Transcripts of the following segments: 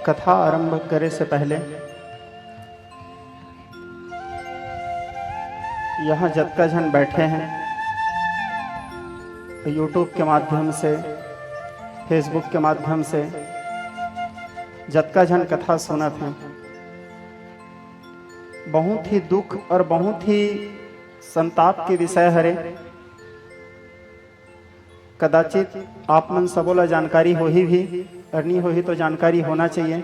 कथा आरंभ करे से पहले यहाँ जतका जन बैठे हैं, यूट्यूब के माध्यम से, फेसबुक के माध्यम से जतका जन कथा सुनत हैं, बहुत ही दुख और बहुत ही संताप के विषय हरे। कदाचित आप मन सबोला जानकारी हो ही भी और नहीं हो ही तो जानकारी होना चाहिए।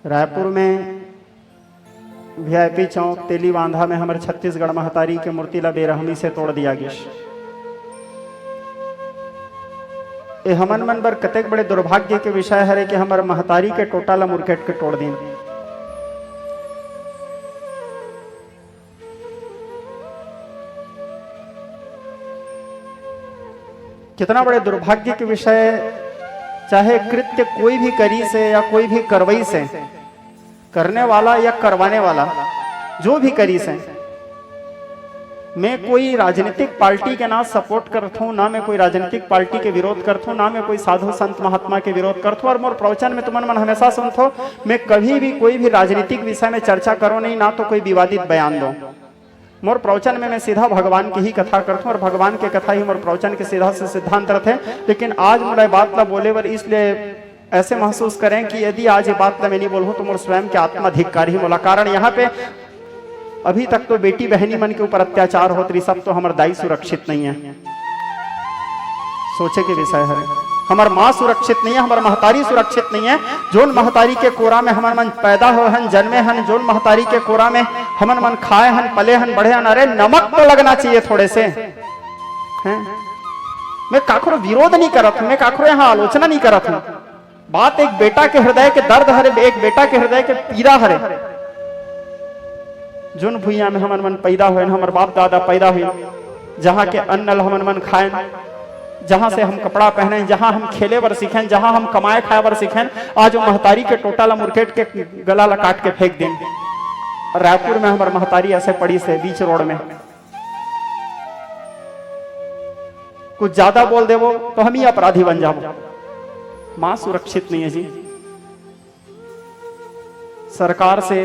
रायपुर में वीआईपी चौक तेली बांधा में हमारे छत्तीसगढ़ महतारी के मूर्ति ला बेरहमी से तोड़ दिया गया। ये हमन मन बर कतेक बड़े दुर्भाग्य के विषय है कि हमारे महतारी के टोटा ला मुरकेट के तोड़ दी। कितना बड़े दुर्भाग्य के विषय, चाहे कृत्य कोई भी करी से या कोई भी करवई से, करने वाला या करवाने वाला जो भी करी से, मैं कोई राजनीतिक पार्टी के ना सपोर्ट करता हूँ, ना मैं कोई राजनीतिक पार्टी के विरोध करता हूँ, ना मैं कोई साधु संत महात्मा के विरोध करता हूँ। और मोर प्रवचन में तुमन मन हमेशा सुनते हो, मैं कभी भी कोई भी राजनीतिक विषय में चर्चा करो नहीं, ना तो कोई विवादित बयान दो। मोर प्रवचन में मैं सीधा भगवान की ही कथा करता हूँ और भगवान के कथा ही मोर प्रवचन के सीधा से सिद्धांत रहते हैं। लेकिन आज मोला बात ला बोले बर इसलिए ऐसे महसूस करें कि यदि आज ये बात ला मैं नहीं बोलूँ तो मोर स्वयं के आत्मा धिक्कार ही मोला। कारण यहाँ पे अभी तक तो बेटी बहनी मन के ऊपर अत्याचार होत रही, सब तो हमारे दाई सुरक्षित नहीं है। सोचे के विषय है, हमार माँ सुरक्षित नहीं है, हमार महतारी सुरक्षित नहीं है। जोन महतारी के कोरा में हमन मन पैदा हो हन, जन्मे हन, जोन महतारी के कोरा में हमन मन खाए हन, पले हन, बढ़े हन, अरे नमक तो लगना चाहिए थोड़े से हैं। मैं काखरो विरोध नहीं करत हूं, मैं काखरो यहाँ आलोचना नहीं करत हूं। बात एक बेटा के हृदय के दर्द हरे, एक बेटा के हृदय के पीड़ा हरे। जोन भुइया में हमन मन पैदा हुए, हमार बाप दादा पैदा हुए, जहाँ के अन्न हमन मन खाए, जहां से हम कपड़ा पहने, जहां हम खेले बर सीखें, जहां हम कमाए खाए बर सीखें, आज वो महतारी के टोटा ला मुरकेट के गला ला काट के फेंक दें। और रायपुर में हमारी महतारी ऐसे पड़ी से बीच रोड में, कुछ ज्यादा बोल देवो तो हम ही अपराधी बन जाओ। मां सुरक्षित नहीं है जी। सरकार से,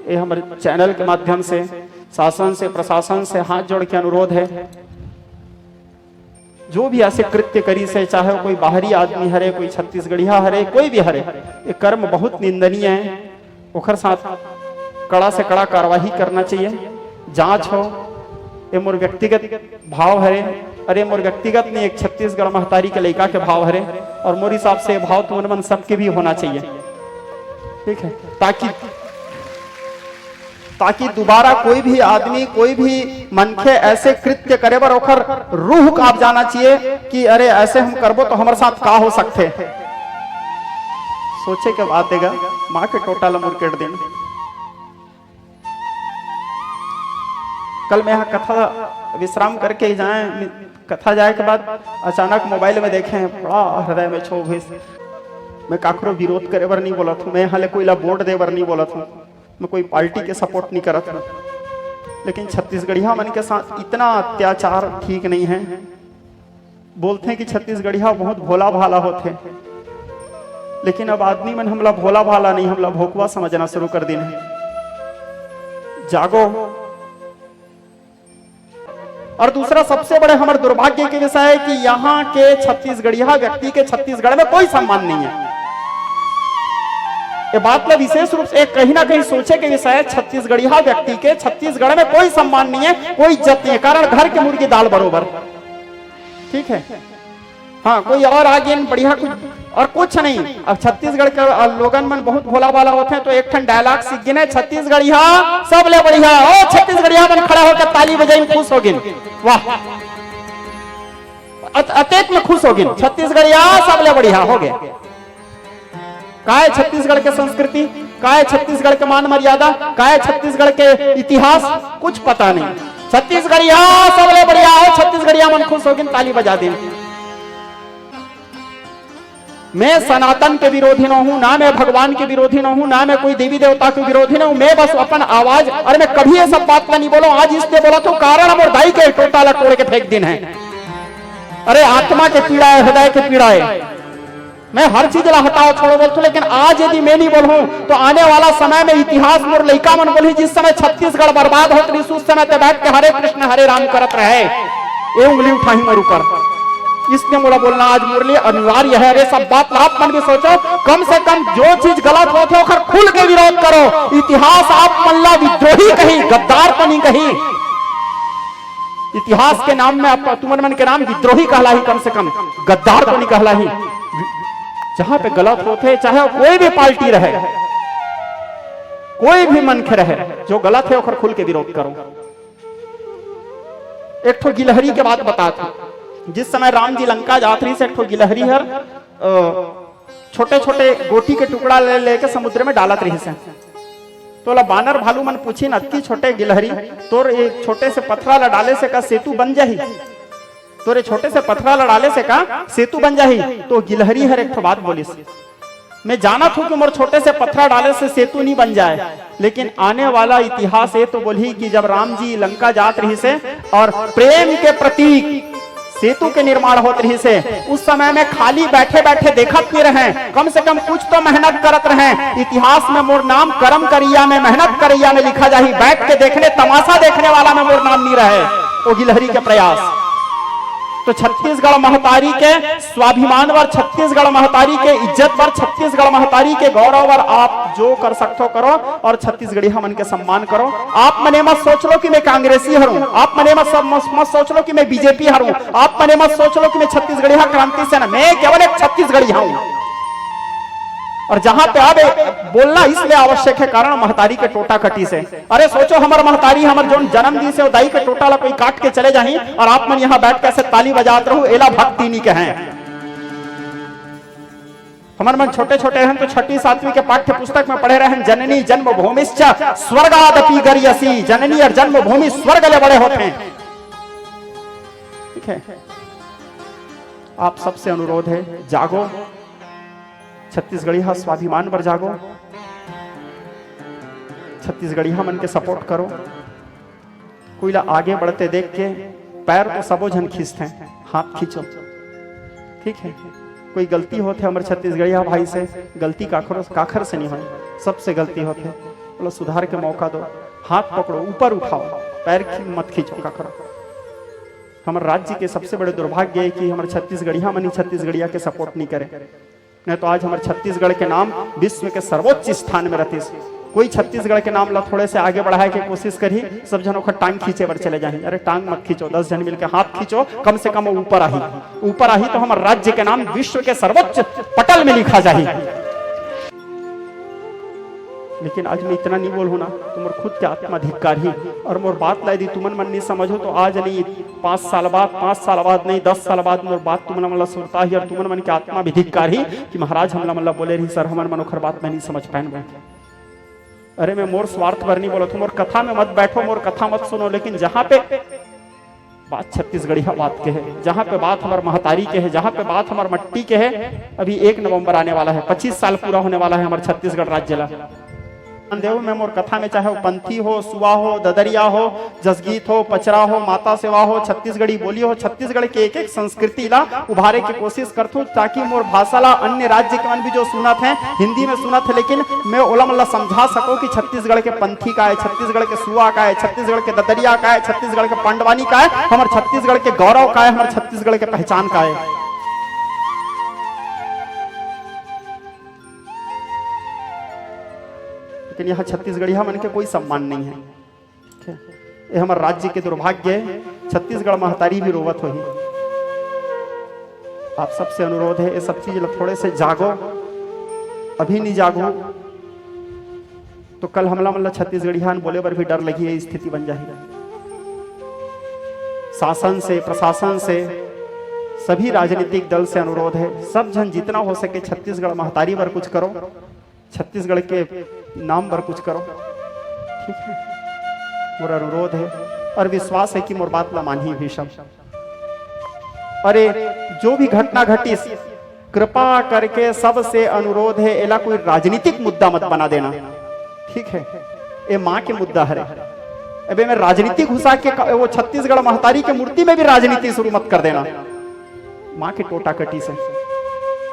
ये हमारे चैनल के माध्यम से, शासन से, प्रशासन से हाथ जोड़ के अनुरोध है, जो भी ऐसे कृत्य करी से, चाहे कोई बाहरी आदमी हरे, कोई छत्तीसगढ़िया हरे, कोई भी हरे, ये कर्म बहुत निंदनीय है। ओखर साथ कड़ा से कड़ा कार्रवाई करना चाहिए, जांच हो। ये मोर व्यक्तिगत भाव हरे, अरे मोर व्यक्तिगत नहीं, एक छत्तीसगढ़ महतारी के लड़का के भाव हरे। और मोर हिसाब से ये भाव तुम मन सबके भी होना चाहिए, ठीक है, ताकि दोबारा कोई भी आदमी, कोई भी मनखे ऐसे कृत्य करे बर ओखर रूह कांप जाना चाहिए कि अरे ऐसे हम करबो तो हमारे साथ का हो सकते। सोचे के बात देगा, माँ के टोटा ला मुरकेट दिन। कल मैं यहाँ कथा विश्राम करके जाए, कथा जाए के बाद अचानक मोबाइल में देखे, बड़ा हृदय में क्षोभ हुई। मैं काकरो विरोध करे बर नहीं बोला था, मैं यहाँ ले कोई ला वोट दे बर नहीं बोला था, मैं कोई पार्टी के सपोर्ट नहीं करत हूं। लेकिन छत्तीसगढ़िया मन के साथ इतना अत्याचार ठीक नहीं है। बोलते हैं कि छत्तीसगढ़िया बहुत भोला भाला होते, लेकिन अब आदमी मन हमला भोला भाला नहीं, हमला भोकवा समझना शुरू कर दी है। जागो। और दूसरा सबसे बड़े हमारे दुर्भाग्य के विषय है कि यहाँ के छत्तीसगढ़िया व्यक्ति के छत्तीसगढ़ में कोई सम्मान नहीं है। ये बात में विशेष रूप से कहीं ना कहीं सोचे के विषय है। छत्तीसगढ़िया व्यक्ति के छत्तीसगढ़ में कोई सम्मान नहीं है, कोई इज्जत नहीं है। कारण घर के मुर्गी दाल बरोबर, ठीक है, हाँ, कोई और आगे बढ़िया कुछ और कुछ नहीं। अब छत्तीसगढ़ के लोगन मन बहुत भोला भाला होते हैं, तो एक ठन डायलॉग सीख गिने, छत्तीसगढ़िया सब ले बढ़िया। ओ छत्तीसगढ़िया मन खड़ा होकर ताली बजाई खुश हो गिन, वाह, अत्यंत में खुश हो गिन। छत्तीसगढ़िया सब ले बढ़िया हो गए। का है छत्तीसगढ़ के संस्कृति, का है छत्तीसगढ़ के मान मर्यादा, का है छत्तीसगढ़ के इतिहास, कुछ पता नहीं। छत्तीसगढ़िया सब ले बढ़िया हो, छत्तीसगढ़िया मन खुश हो गिन, ताली बजा दी। मैं सनातन के विरोधी न हूं, ना मैं भगवान के विरोधी न हूं, ना मैं कोई देवी देवता के विरोधी न हूं। मैं बस अपन आवाज, और मैं कभी ये सब बात नहीं बोला, आज इसलिए बोला तो कारण हम दाई के टोटा ला तोड़ के फेंक दिन है। अरे आत्मा के पीड़ा है, हृदय के पीड़ा है। मैं हर चीज ला हटाओ छोड़ो बोलते, लेकिन आज यदि मैं नहीं बोलूं तो आने वाला समय में इतिहास मोर लइका मन बोली, जिस समय छत्तीसगढ़ बर्बाद होत रही उस समय ते बैठ के हरे कृष्ण हरे राम करत रहे, ये उंगली उठाई मेरे ऊपर। इसलिए मोला बोलना आज मोर लिए अनिवार्य है। अरे सब बात आप मन भी सोचो, कम से कम जो चीज गलत होते हो खर खुल के विरोध करो। इतिहास आप मल्ला विद्रोही कही, गद्दार तो नहीं कही। इतिहास के नाम में आप तुमन मन के नाम विद्रोही कहला ही, कम से कम गद्दार तो नहीं कहला ही। जहां पे गलत होते, चाहे कोई भी पार्टी रहे, कोई भी मन के रहे, जो गलत है वो खुल के विरोध करो। एक ठो गिलहरी के बात बता था, जिस समय राम जी लंका जात रही से एक ठो गिलहरी हर छोटे छोटे गोटी के टुकड़ा ले लेके समुद्र में डालत रही से। तो ला बानर भालू मन पूछी नत्ती छोटे गिलहरी, तोर एक छोटे से पथरा ला डाले से का सेतु बन जाही, तोरे छोटे से पथरा ला डाले से का सेतु बन जाही। तो गिलहरी हर एक ठो बात बोली, मैं जाना था कि मोर छोटे से पथरा डाले से सेतु नहीं बन जाए, लेकिन आने वाला इतिहास ये तो बोली कि जब राम जी लंका जात रही से और प्रेम के प्रतीक सेतु के निर्माण होत रही से, उस समय में खाली बैठे बैठे देखत नहीं रहे, कम से कम कुछ तो मेहनत करत रहे। इतिहास में मोर नाम कर्म करिया में, मेहनत करिया में लिखा जाही, बैठ के देखने तमाशा देखने वाला में मोर नाम नहीं रहे। वो गिलहरी के प्रयास तो छत्तीसगढ़ महतारी के स्वाभिमान वर, छत्तीसगढ़ महतारी के इज्जत वर, छत्तीसगढ़ महतारी के गौरव वर आप जो कर सकते हो करो, और छत्तीसगढ़ी हमन के सम्मान करो। आप मने मत सोच लो कि मैं कांग्रेसी हूं, आप मने मत सोच लो कि मैं बीजेपी हूं, आप मने मत सोच लो कि मैं छत्तीसगढ़ी क्रांति सेना, मैं केवल एक छत्तीसगढ़ी हूं। और जहां पे अब बोलना इसलिए आवश्यक है कारण महतारी के टोटा कटी से। अरे सोचो हमार महतारी हमार जो जन्म दी से दाई के टोटा ला कोई काट के चले जाही, और आप मन यहाँ बैठ के ऐसे ताली बजाते रहो, एला भक्ति नहीं कहें। हमारे मन छोटे छोटे हैं तो छठी सातवीं के पाठ्य पुस्तक में पढ़े रहे हैं, जननी जन्मभूमिश्च स्वर्गादपि गरियसी, जननी और जन्मभूमि स्वर्ग ले बड़े होते हैं। ठीक है, आप सबसे अनुरोध है जागो, छत्तीसगढ़िया स्वाभिमान पर जागो, छत्तीसगढ़िया मन के सपोर्ट करो। कोई ला आगे बढ़ते देख के पैर तो सबो जन खींचते हैं, हाथ खींचो। ठीक है, कोई गलती होते हमारे छत्तीसगढ़िया भाई से, गलती काखर से नहीं हो, सबसे गलती होते, बोलो सुधार के मौका दो, हाथ पकड़ो, ऊपर उठाओ, पैर मत खींचो काखर। हमारे राज्य के सबसे बड़े दुर्भाग्य है कि हमारे छत्तीसगढ़िया मन ही छत्तीसगढ़िया के सपोर्ट नहीं करे, नहीं तो आज हमारे छत्तीसगढ़ के नाम विश्व के सर्वोच्च स्थान में रहती। कोई छत्तीसगढ़ के नाम ला थोड़े से आगे बढ़ाए की कोशिश करी, सब जनों का टांग खींचे पर चले जाए। अरे टांग मत खींचो, 10 जन मिलकर हाथ खींचो, कम से कम ऊपर आही तो हमारे राज्य के नाम विश्व के सर्वोच्च पटल में लिखा जाए। लेकिन आज मैं इतना नहीं बोलूँ ना, तुम खुद के आत्माधिकार ही, और मोर बात लाई दी तुमन मन नहीं समझो तो आज नहीं 5 साल बाद नहीं 10 साल बाद मोर बात तुमन मन सुनता ही, और तुमन मन के आत्माधिकार ही कि महाराज हमला मन बोले रही सर हमन मनोखर बात मैं नहीं समझ पाए। अरे मैं मोर स्वार्थ पर नहीं बोला, तुम मोर कथा में मत बैठो, मोर कथा मत सुनो, लेकिन जहां पे बात छत्तीसगढ़िया बात के है, जहां पे बात हमारे महतारी के है, जहां पे बात हमारे मट्टी के है, अभी 1 नवंबर आने वाला है, 25 साल पूरा होने वाला है हमारे छत्तीसगढ़ राज्य ला। देव में मोर कथा में चाहे वो पंथी हो, सुवा हो, ददरिया हो, जसगीत हो, पचरा हो, माता सेवा हो, छत्तीसगढ़ी बोली हो, छत्तीसगढ़ के एक एक संस्कृति ला उभारे की कोशिश करथूं, ताकि मोर भाषा ला अन्य राज्य के मन भी जो सुनत हैं हिंदी में सुनत है, लेकिन मैं ओला मल्ला समझा सको कि छत्तीसगढ़ के पंथी का है, छत्तीसगढ़ के सुवा का है, छत्तीसगढ़ के ददरिया का है, छत्तीसगढ़ के पांडवानी का है, हमारे छत्तीसगढ़ के गौरव का है, हमारे छत्तीसगढ़ के पहचान का है। लेकिन यहाँ छत्तीसगढ़िया मन के कोई सम्मान नहीं है। ये हमारे राज्य के दुर्भाग्य है, छत्तीसगढ़ महतारी भी रोवत होही। आप सबसे अनुरोध है ये सब चीज थोड़े से जागो, अभी नहीं जागो तो कल हमला मल्ला छत्तीसगढ़िया बोले पर भी डर लगी है, स्थिति बन जाएगी। शासन से, प्रशासन से, सभी राजनीतिक दल से अनुरोध है, सब जन जितना हो सके छत्तीसगढ़ महतारी पर कुछ करो, छत्तीसगढ़ के नाम पर कुछ करो। ठीक है, मोर अनुरोध है और विश्वास है कि मोर बात ला मानही भी सब। अरे जो भी घटना घटी कृपा करके सबसे अनुरोध है, एला कोई राजनीतिक मुद्दा मत बना देना। ठीक है, ये माँ के मुद्दा है, अबे मैं राजनीति घुसा के वो छत्तीसगढ़ महतारी के मूर्ति में भी राजनीति शुरू मत कर देना, माँ के टोटा कटी से।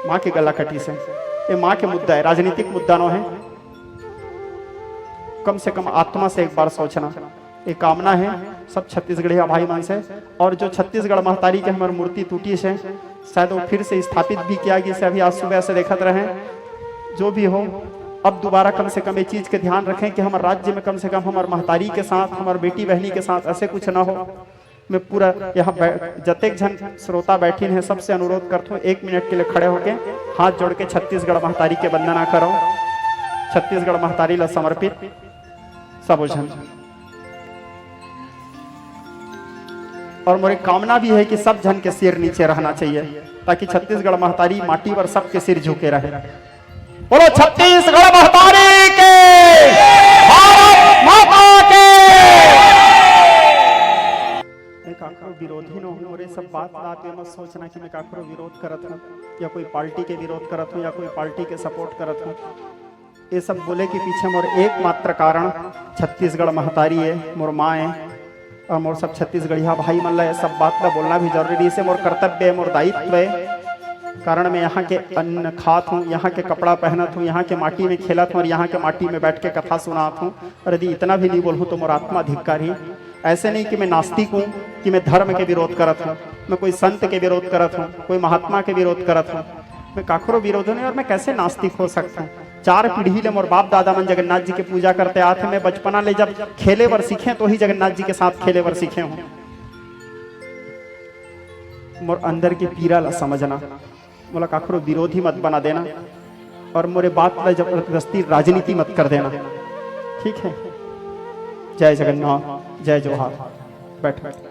माँ के गला कटी से, ये माँ के मुद्दा है, राजनीतिक मुद्दा नो है। कम से कम आत्मा से एक बार सोचना, एक कामना है सब छत्तीसगढ़ी भाई मन से। और जो छत्तीसगढ़ महतारी के हमारी मूर्ति टूटी से, शायद वो फिर से स्थापित भी किया गया से, अभी आज सुबह से देखते रहे। जो भी हो, अब दोबारा कम से कम ये चीज के ध्यान रखें कि हमारे राज्य में कम से कम हमारे महतारी के साथ, हमारे बेटी बहनी के साथ ऐसे कुछ ना हो। मैं पूरा यहाँ जतेक जन श्रोता बैठी हैं सबसे अनुरोध करता हूँ 1 मिनट के लिए खड़े होके हाथ जोड़ के छत्तीसगढ़ महतारी के वंदना करो। छत्तीसगढ़ महतारी ला समर्पित सब जन। और मेरी कामना भी है कि सब जन के सिर नीचे रहना चाहिए, ताकि छत्तीसगढ़ महतारी माटी पर सबके सिर झुके रहे। बोलो छत्तीसगढ़ महतारी के, भारत माता के। मैं काकरो विरोधी न हूँ, और सब बात मत सोचना कि मैं काकरो विरोध करत हूँ या कोई पार्टी के विरोध करत हूँ या कोई पार्टी के सपोर्ट करत हूँ। ये सब बोले के पीछे मोर एकमात्र कारण छत्तीसगढ़ महतारी है, मोर माँ है, और मोर सब छत्तीसगढ़िया भाई मन ला सब बात का बोलना भी जरूरी है। मोर कर्तव्य है, मोर दायित्व है। कारण मैं यहाँ के अन्न खात हूँ, यहाँ के कपड़ा पहनत हूँ, यहाँ के माटी में खेलत हूँ और यहाँ के माटी में बैठ के कथा सुनात हूँ। और यदि इतना भी नहीं बोलूँ तो मोर आत्मा धिक्कारी। ऐसे नहीं कि मैं नास्तिक हूँ, कि मैं धर्म के विरोध करत हूँ, मैं कोई संत के विरोध करत हूँ, कोई महात्मा के विरोध करत हूँ। मैं काकरो विरोध नहीं, और मैं कैसे नास्तिक हो सकता हूँ। 4 पीढ़ी ले मोर बाप दादा मन जगन्नाथ जी के पूजा करते आते। मैं बचपना ले जब खेले वर सीखे तो ही जगन्नाथ जी के साथ खेले वर सीखे हूँ। मोर अंदर की पीड़ा ला समझना, मोला काकरो विरोधी मत बना देना, और मोरे बात ला जबरदस्ती राजनीति मत कर देना, ठीक है। जय जगन्नाथ, जय जोहार। बैठ बैठ।